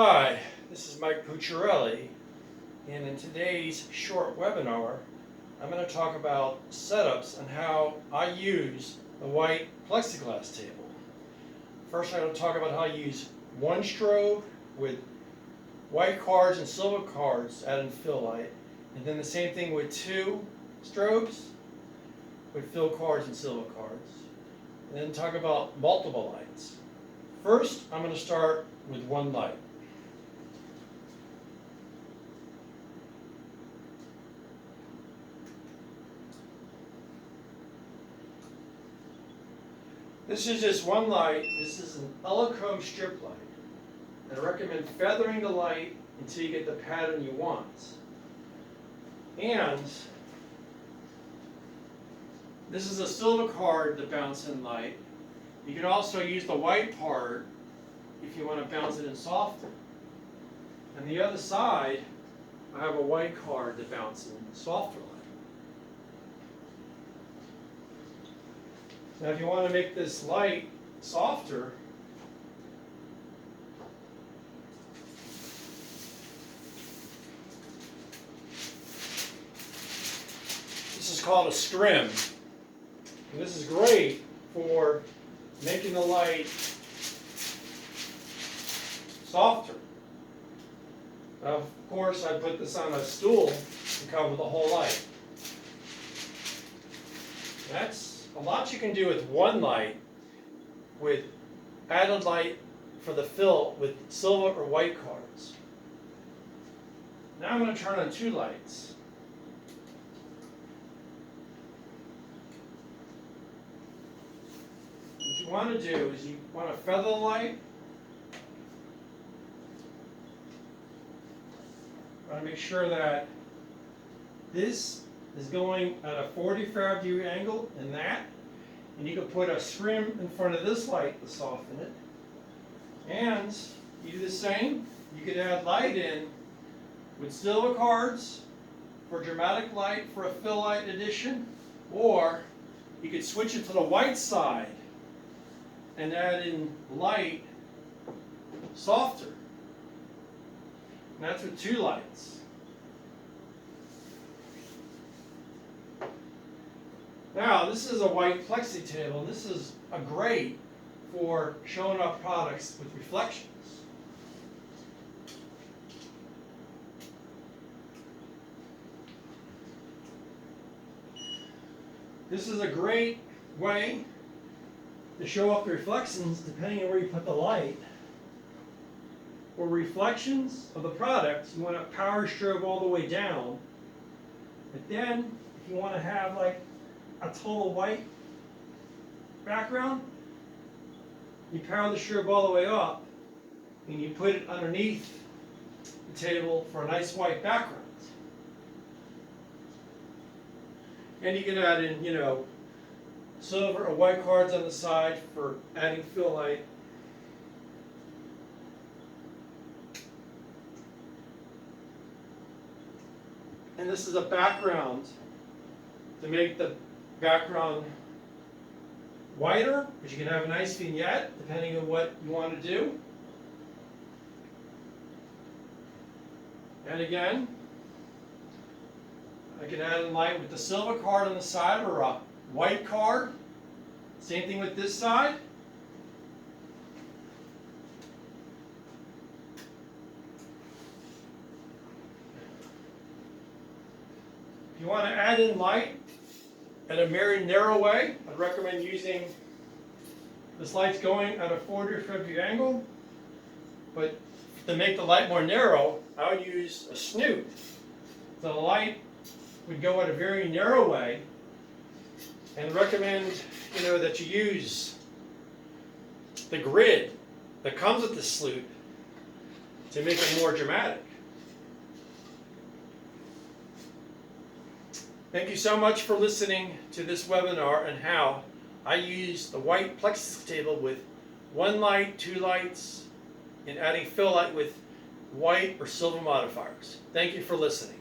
Hi, this is Mike Pucciarelli, and in today's short webinar, I'm going to talk about setups and how I use the white plexiglass table. First, I'm going to talk about how I use one strobe with white cards and silver cards adding fill light, and then the same thing with two strobes with fill cards and silver cards, and then talk about multiple lights. First, I'm going to start with one light. This is just one light. This is an Elechrome strip light. I recommend feathering the light until you get the pattern you want. And this is a silver card to bounce in light. You can also use the white part if you want to bounce it in softer. And the other side, I have a white card to bounce in softer light. Now if you want to make this light softer, this is called a scrim. And this is great for making the light softer. Now, of course, I put this on a stool to cover the whole light. That's a lot you can do with one light, with added light for the fill with silver or white cards. Now I'm going to turn on two lights. What you want to do is you want to feather the light. You want to make sure that this is going at a 45-degree angle in that, and you can put a scrim in front of this light to soften it. And you do the same. You could add light in with silver cards for dramatic light for a fill light addition, or you could switch it to the white side and add in light softer. And that's with two lights. Now, this is a white plexi table. This is a great for showing off products with reflections. This is a great way to show off the reflections depending on where you put the light. For reflections of the product, you want to power strobe all the way down. But then, if you want to have like a total white background, you power the strobe all the way up and you put it underneath the table for a nice white background. And you can add in, silver or white cards on the side for adding fill light. And this is a background to make the background whiter, but you can have a nice vignette depending on what you want to do. And again, I can add in light with the silver card on the side or a white card. Same thing with this side. If you want to add in light in a very narrow way, I'd recommend using this light's going at a 45-degree angle, but to make the light more narrow, I would use a snoot. So the light would go at a very narrow way, and recommend that you use the grid that comes with the snoot to make it more dramatic. Thank you so much for listening to this webinar on how I use the white plexiglass table with one light, two lights, and adding fill light with white or silver modifiers. Thank you for listening.